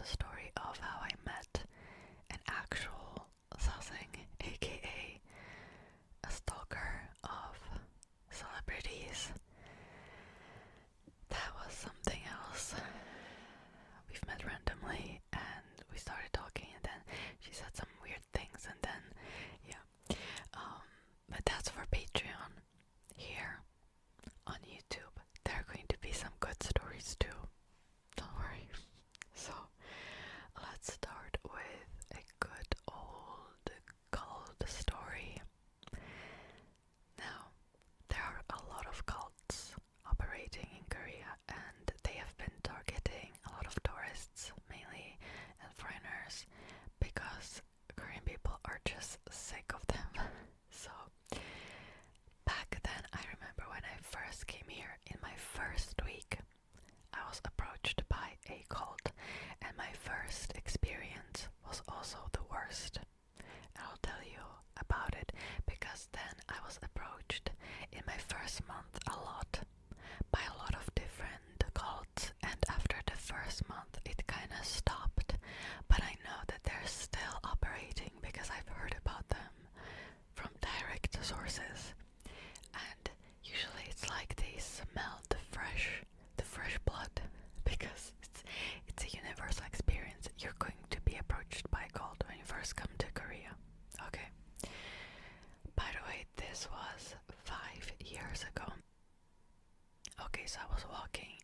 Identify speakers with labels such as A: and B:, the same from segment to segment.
A: story of how I met an actual sassing, aka a stalker of celebrities. That was something else. We've met randomly and we started talking, and then she said some weird things, and then but that's for Patreon. Here on YouTube there are going to be some good stories too, don't worry. So let's start with a good old cult story. Now, there are a lot of cults operating in Korea, and they have been targeting a lot of tourists mainly and foreigners because Korean people are just sick of them. So back then, I remember when I first came here, in my first week I was approached by a cult, and my first experience was also the worst. I'll tell you about it because then I was approached in my first month a lot by a lot of different cults, and after the first month it kind of stopped, but I know that they're still operating because I've heard about them from direct sources, and usually it's like they smell the fresh blood because it's a universal experience. You're going to be approached by a cult when you first come to Korea. Okay. By the way, this was 5 years ago. Okay, so I was walking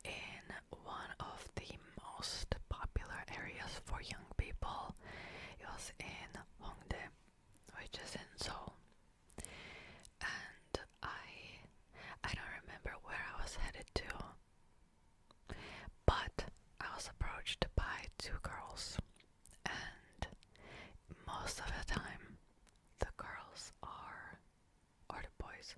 A: in one of the most popular areas for young people. It was in Hongdae, which is in Seoul. And I don't remember where I was headed to, but I was approached by two girls, and most of the time the girls or the boys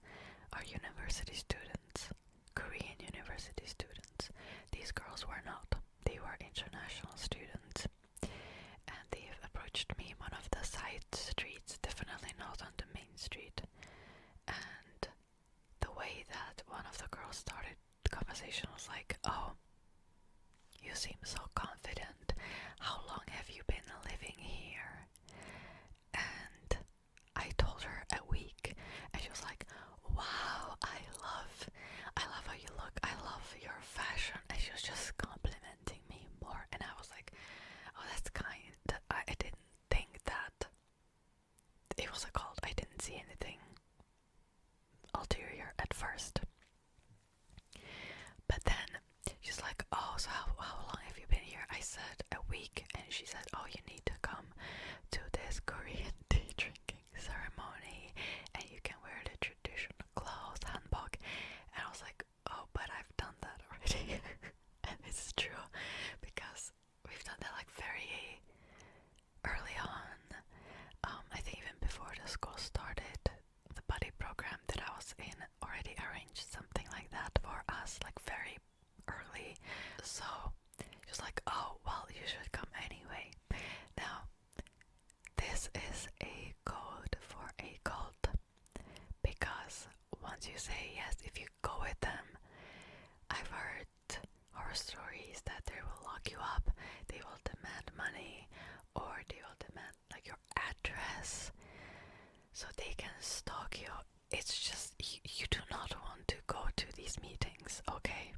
A: are university students, Korean university students. These girls were not. They were international students, and they've approached me one of the side streets, definitely not on the main street. And the way that one of the girls started the conversation was like, "Oh, you seem so confident. How long have you been living here?" And I told her a week, and she was like, "Wow, I love how you look. I love your fashion." And she was just complimenting me more, and I was like, "Oh, that's kind." I didn't think that it was a cult. I didn't see anything ulterior at first. But then she's like, "Oh, so how long have you been here?" I said a week, and she said, "Oh, you need to come to this Korean tea drinking ceremony, and you can wear the traditional clothes, hanbok." And I was like, "Oh, but I've done that already." And it's true, because we've done that like very early on. I think even before the school started, the buddy program that I was in already arranged something like that for us, like very early. So she was like, "Oh, well, you should come anyway." Now, this is a code for a cult, because once you say yes, if you go with them, I've heard horror stories that they will lock you up, they will demand money, or they will demand like your address so they can stalk you. It's just, you do not want to go to these meetings, okay?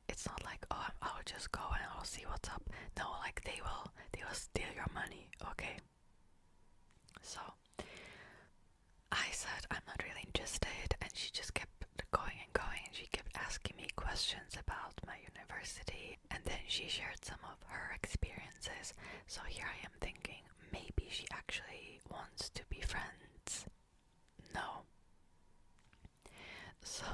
A: It's not like, "Oh, I'll just go and I'll see what's up." No, like they will steal your money, okay? So I said I'm not really interested, and she just kept going and going, and she kept asking me questions about my university, and then she shared some of her experiences. So here I am thinking, maybe she actually wants to be friends. No. So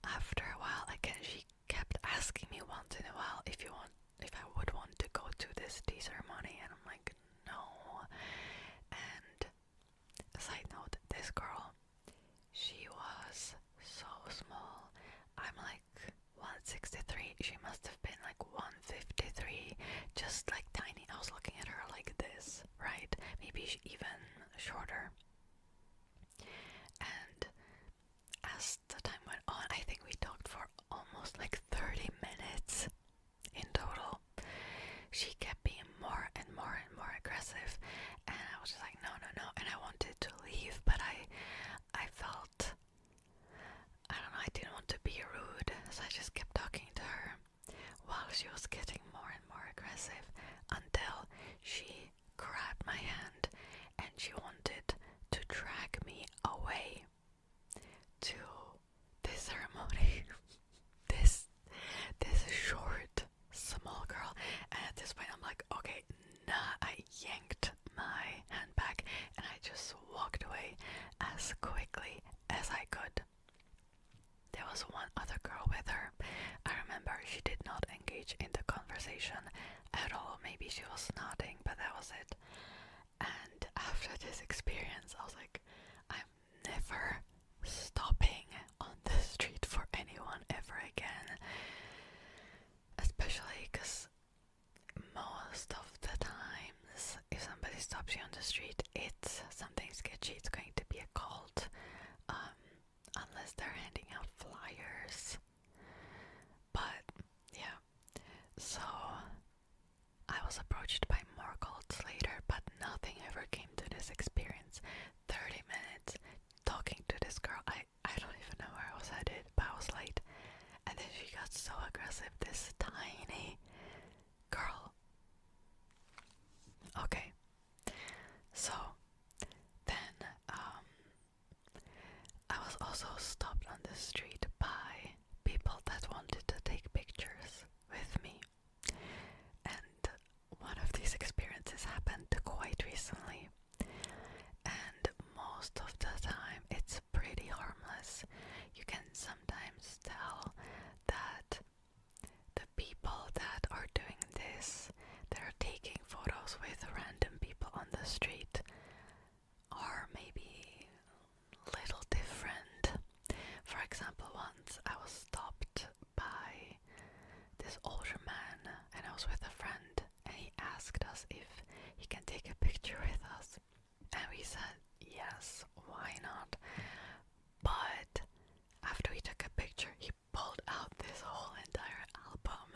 A: after a while, again, she kept asking me once in a while if I would want to go to this tea ceremony, and I'm like, no. And side note, this girl, she was so small. I'm like 163. She must have been like 153, just like tiny. I was looking at her like this, right? Maybe even shorter. And as the time went on, I think we talked for almost like 30 minutes. was one other girl with her. I remember she did not engage in the conversation at all. Maybe she was nodding, but that was it. And after this experience, I was like, I'm never stopping on the street for anyone ever again. Especially because most of the times, if somebody stops you on the street, it's something sketchy. It's going to be a cult, unless they're handing out flyers. But yeah, so I was approached by more cults later, but nothing ever came to this experience. 30 minutes talking to this girl. I don't even know where I was headed, but I was late. And then she got so aggressive, this tiny girl. Okay, so then I was also stopped on the street by people that wanted to take pictures with me. And one of these experiences happened quite recently. And most of the time it's pretty harmless. You can sometimes tell that the people that are doing this, they're taking photos with random people on the street, are maybe little different. For example, once I was stopped by this older man and I was with a friend, and he asked us if he can take a picture with us, and we said yes, why not? But after we took a picture, he pulled out this whole entire album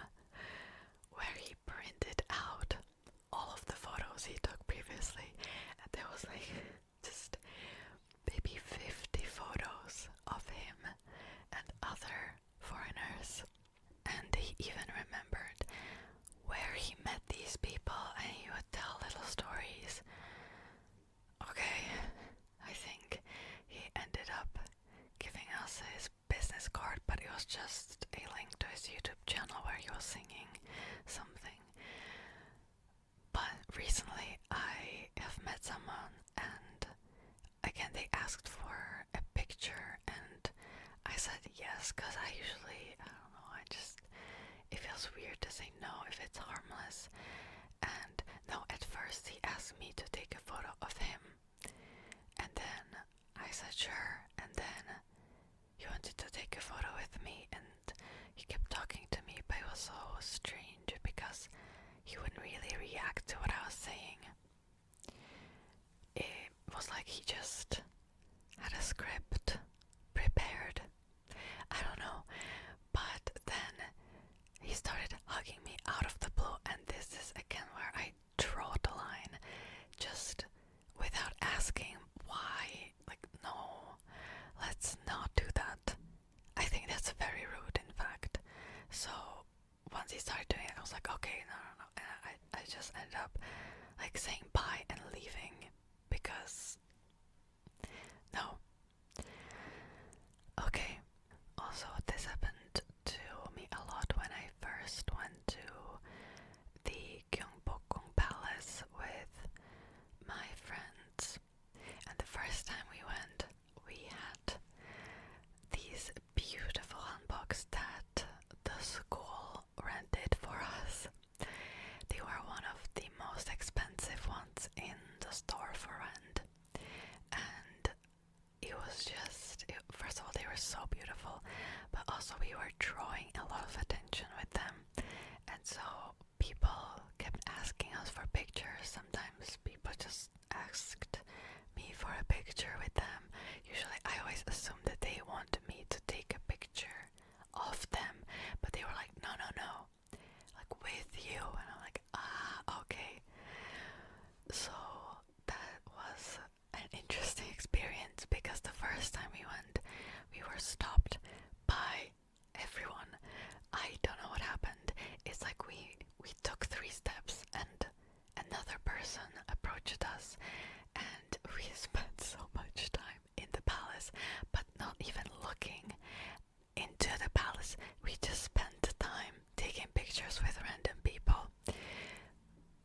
A: where he printed out all of the photos he took previously, and there was like just maybe 50 photos of him and other foreigners. And he even remembered where he met these people, and he would tell little stories. Okay, I think he ended up giving us his business card, but it was just a link to his YouTube channel where he was singing something. But recently I have met someone, and again they asked for a picture, and I said yes, because I usually, I don't know, it feels weird to say no if it's harmless. And no, at first he asked me to take a photo of him, and then I said sure, and then he wanted to take a photo with me, and he kept talking to me, but it was so strange because he wouldn't really react to what I was saying. It was like he just had a script prepared. I don't know. But then he started hugging me out of the blue, and this is again where I draw the line, just without asking why. Like, no, let's not do that. I think that's very rude, in fact. So once he started doing it, I was like, okay, no. And I just ended up like saying bye and leaving, because no. Okay, also this happened to me a lot when I first went to the Gyeongbokgung Palace with my friends. And the first time we went, we had these beautiful hanboks that the school rented for us. They were one of the most expensive ones in the store for rent. And it was just, first of all, they were so beautiful, but also we were drawing a lot of attention with them. And so people kept asking us for pictures. Sometimes people just asked me for a picture with them. Usually I always assumed that they wanted me to take a picture of them, but they were like, no, like with you. And I'm like, okay. So that was an interesting experience, because the first time we went, we were stopped by everyone. I don't know what happened. It's like we took 3 steps and another person approached us, and we spent so much time in the palace, but not even looking into the palace. We just spent the time taking pictures with random people.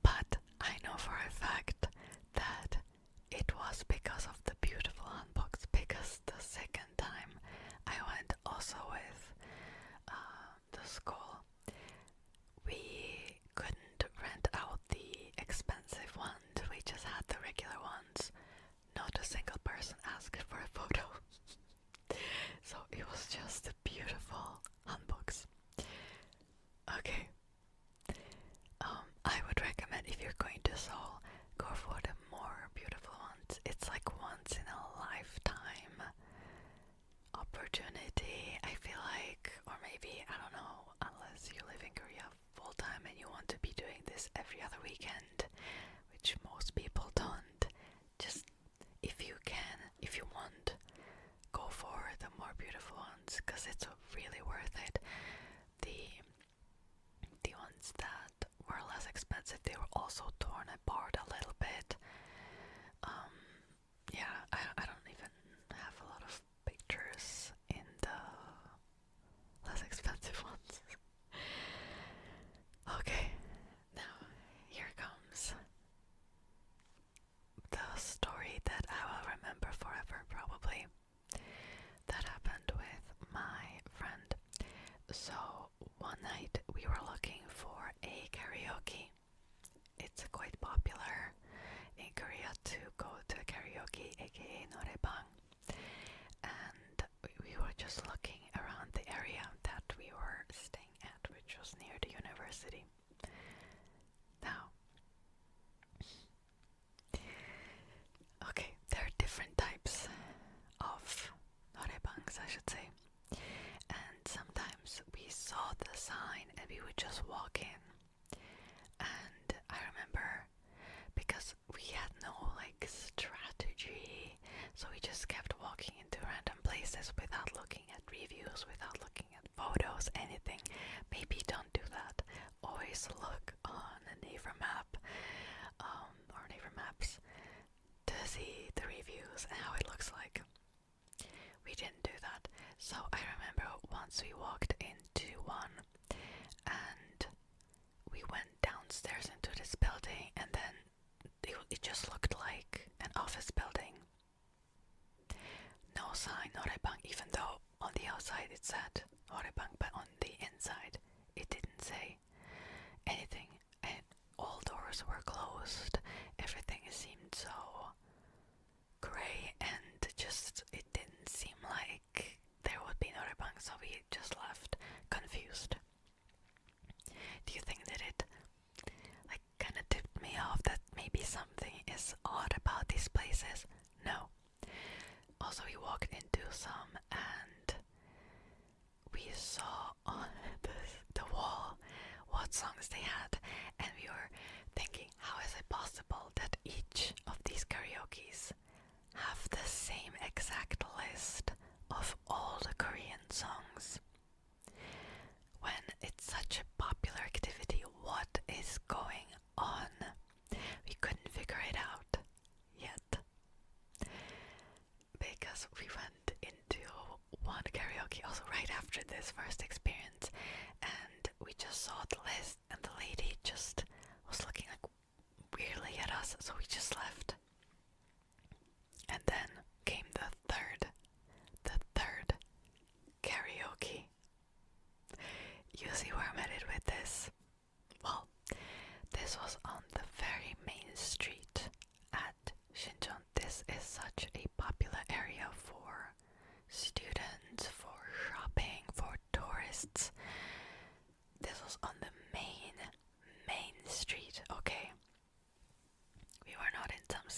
A: But I know for a fact that it was because of the beautiful hanboks, because the second time I went also with maybe, I don't know, unless you live in Korea full time and you want to be doing this every other weekend, which most people don't. Just if you can, if you want, go for the more beautiful ones, because it's really worth it. The ones that were less expensive, they were also torn apart a little bit. Yeah, I don't even have a lot of pictures in the less expensive ones. Okay, now here comes the story that I will remember forever, probably. That happened with my friend. So one night we were looking for a karaoke. It's quite popular in Korea to go to karaoke, aka noraebang. And we were just looking around the area that we were staying at, which was near the university. Now, okay, there are different types of noraebangs, I should say. And sometimes we saw the sign and we would just walk in. And I remember, because we had no strategy, so we just kept walking into random places without looking at reviews, without looking at photos, anything. Maybe don't do that. Always look on a neighbor map, or neighbor maps, to see the reviews and how it looks like. We didn't do that. So I remember once we walked into one and we went downstairs into this building, and then it just looked like an office building. No sign, noraebang, even though on the outside it said noraebang, but on the inside it didn't say anything, and all doors were closed. Everything seemed so grey, and just it didn't seem like there would be noraebang, so we just left confused. Do you think that it kind of tipped me off that maybe something is odd about these places? No. Also, we walked into some and we saw on the wall what songs they had, and we were thinking, how is it possible that each of these karaokes have the same exact list of all the Korean songs? When it's such a popular activity, what is going on? We couldn't figure it out yet. Because we went into one karaoke also right after this first experience, and we just saw the list, and the lady just was looking weirdly at us, so we just left. And then came the third karaoke. You see where I'm headed with this? Well, this was on the very main street at Shincheon. This is such a popular area for students, for shopping, for tourists. This was on the main street, okay? We were not in some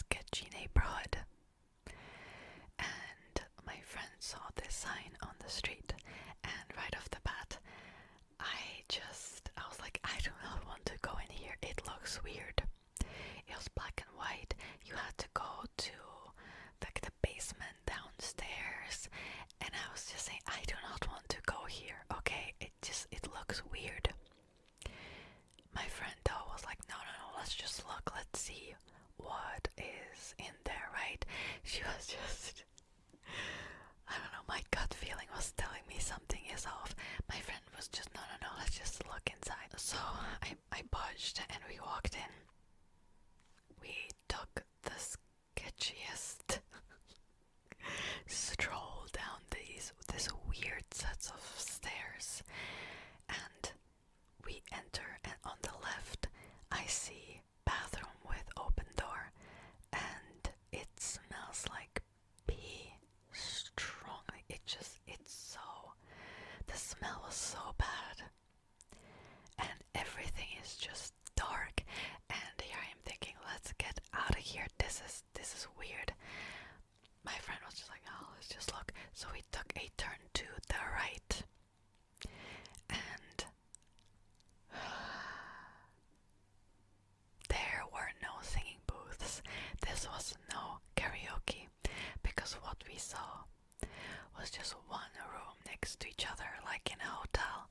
A: each other like in a hotel,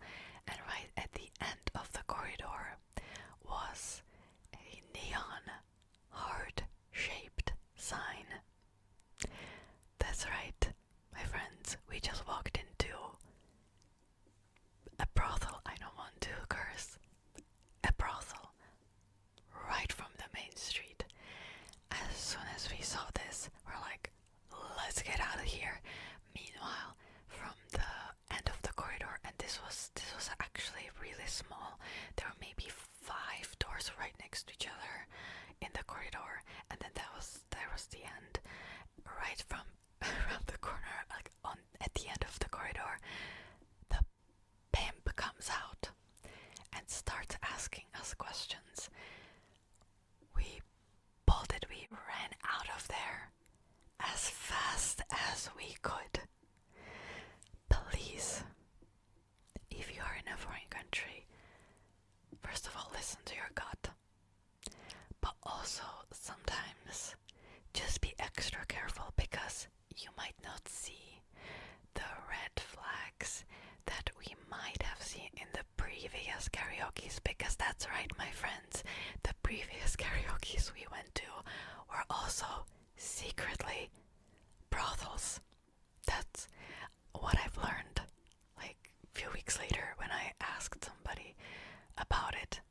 A: and right at the end of the corridor was a neon heart-shaped sign. That's right, my friends, we just walked into a brothel. I don't want to curse. A brothel right from the main street. As soon as we saw this, we're like, let's get out of here. Meanwhile, from the end of the corridor, and this was actually really small. There were maybe 5 doors right next to each other in the corridor, and then there was the end. Right from around the corner, like at the end of the corridor, the pimp comes out and starts asking us questions. We bolted, we ran out of there as fast as we could. Please, if you are in a foreign country, first of all, listen to your gut. But also, sometimes, just be extra careful, because you might not see the red flags that we might have seen in the previous karaokes, because that's right, my friends, the previous karaokes we went to were also secretly brothels. That's what I've learned like a few weeks later when I asked somebody about it.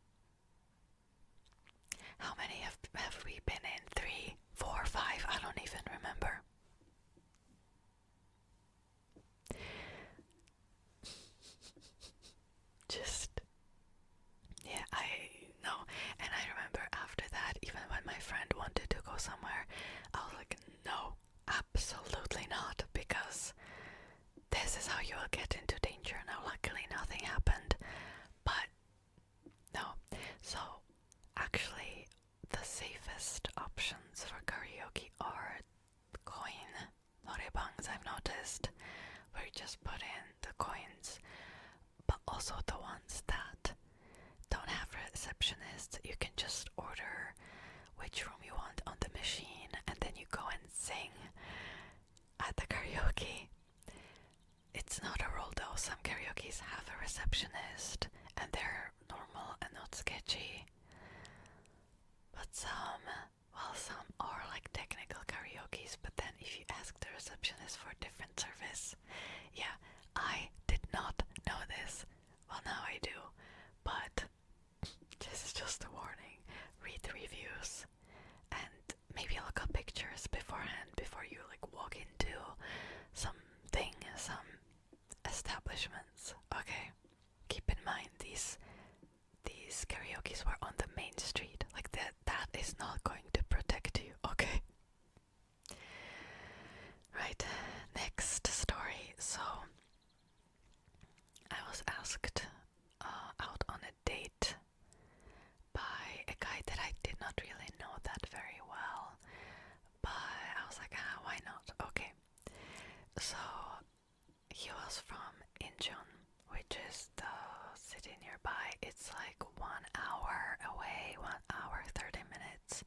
A: How many have we been in? 3, 4, 5? I don't even remember. Just, yeah, I know. And I remember after that, even when my friend wanted to go somewhere, I was like, no, absolutely not, because this is how you will get into danger. Now, luckily, nothing happened, but no. So, actually, the safest options for karaoke are coin moribangs, I've noticed, where you just put in the coins, but also the ones that don't have receptionists. You can just order which room you want on the machine, and then you go and sing at the karaoke. It's not a rule though. Some karaokes have a receptionist and they're normal and not sketchy. But some are like technical karaokes, but then if you ask the receptionist for a different service, yeah, I did not know this. Well, now I do, but this is just a warning. Read the reviews and maybe look up pictures beforehand before you like walk into some establishments. Okay, keep in mind these karaokes were on the main street. Like that is not going to protect you. Okay. Right. Next story. So I was asked out on a date by a guy that I did not really know that very well, but I was like, why not? Okay. So he was from Incheon, which is the city nearby. It's like 1 hour away, 1 hour 30 minutes.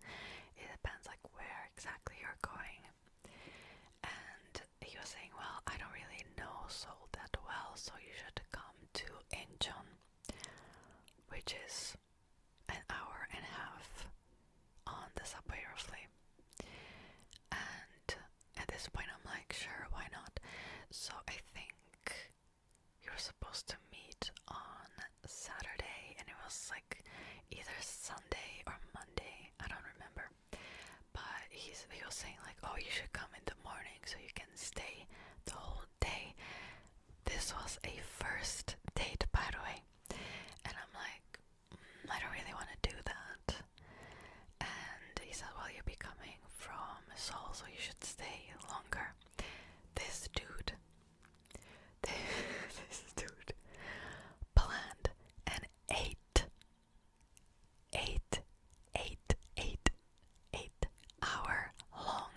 A: It depends like where exactly you're going. And he was saying, well, I don't really know Seoul that well, so you should come to Incheon, which is 1 hour and a half on the subway roughly. And at this point I'm like, sure, why not? So I think you're supposed to meet on Saturday, and it was like either Sunday or Monday, I don't remember. But he was saying like, oh, you should come in the morning so you can stay the whole day. This was a first date, by the way, and I'm like, I don't really want to do that. And he said, well, you'll be coming from Seoul, so you should stay longer. This dude planned an 8 hour long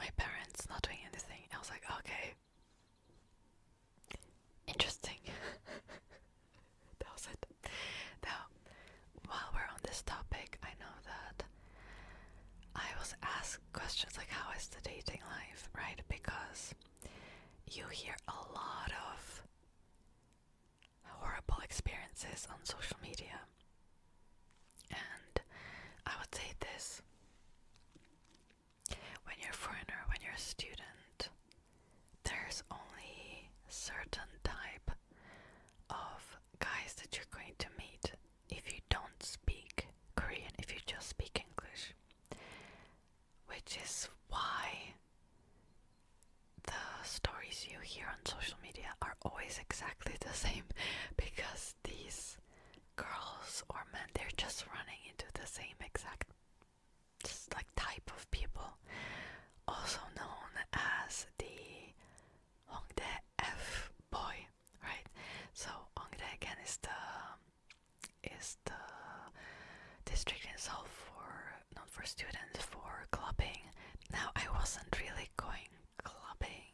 A: my parents not doing anything. I was like, okay, interesting. That was it. Now, while we're on this topic, I know that I was asked questions like, how is the dating life, right? Because you hear a lot of horrible experiences on social media. And I would say this: when you're a foreigner, when you're a student, there's only a certain type of guys that you're going to meet if you don't speak Korean, if you just speak English. Which is why the stories you hear on social media are always exactly the same, because these girls or men, they're just running into the same exact like type of people, also known as the Hongdae F boy, right? So Hongdae again is the district in Seoul not for students, for clubbing. Now I wasn't really going clubbing,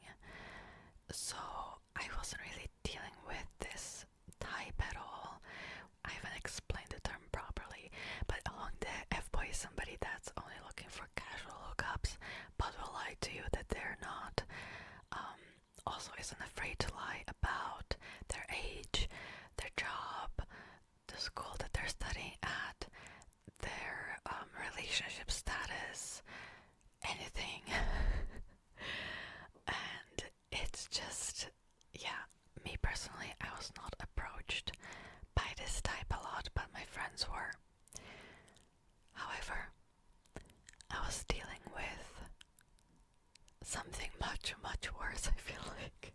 A: so I wasn't really dealing with this type at all. I haven't explained the term properly, but along the F-boy is somebody that's only looking for casual hookups, but will lie to you that they're not. Also isn't afraid to lie about their age, their job, the school that they're studying at, their relationship status, anything. And it's just, yeah, me personally, I was not approached by this type a lot, but my friends were. However, I was dealing with something much, much worse, I feel like.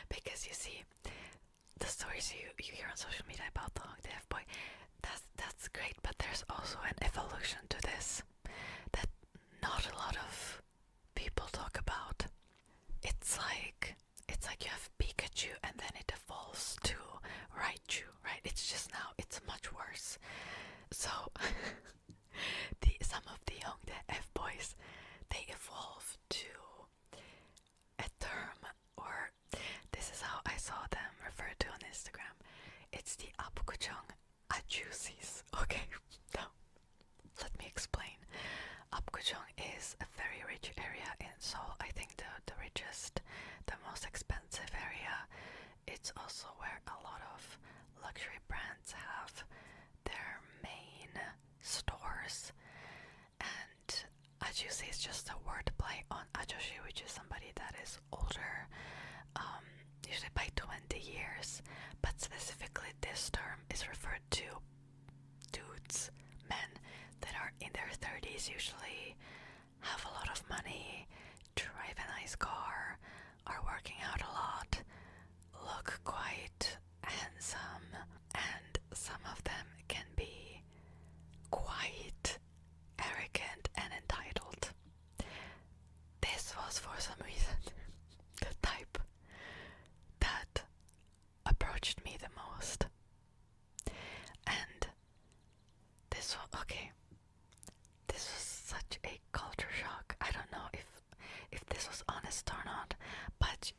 A: Because you see, the stories you hear on social media about the Hongdae F-boy, that's great, but there's also an evolution to this that not a lot of people talk about. It's like you have Pikachu and then it evolves to Raichu, right? It's just now, it's much worse. So, some of the Hongdae F-boys, they evolve to a term, or this is how I saw them referred to on Instagram. It's the apgujeong ajusis. Okay, now let me explain. Apgujeong is a very rich area in Seoul. I think the richest, the most expensive area. It's also where a lot of luxury brands have their main stores. And ajusi is just a word play on ajoshi, which is somebody that is older, usually by 20 years. But specifically this term is referred to dudes, men that are in their 30s, usually have a lot of money, drive a nice car, are working out a lot, look quite handsome, and some of them can be quite arrogant and entitled. This was for some reason the type that approached me the most. And this was, okay, this was such a culture shock. I don't know if this was honest or not, but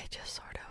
A: just sort of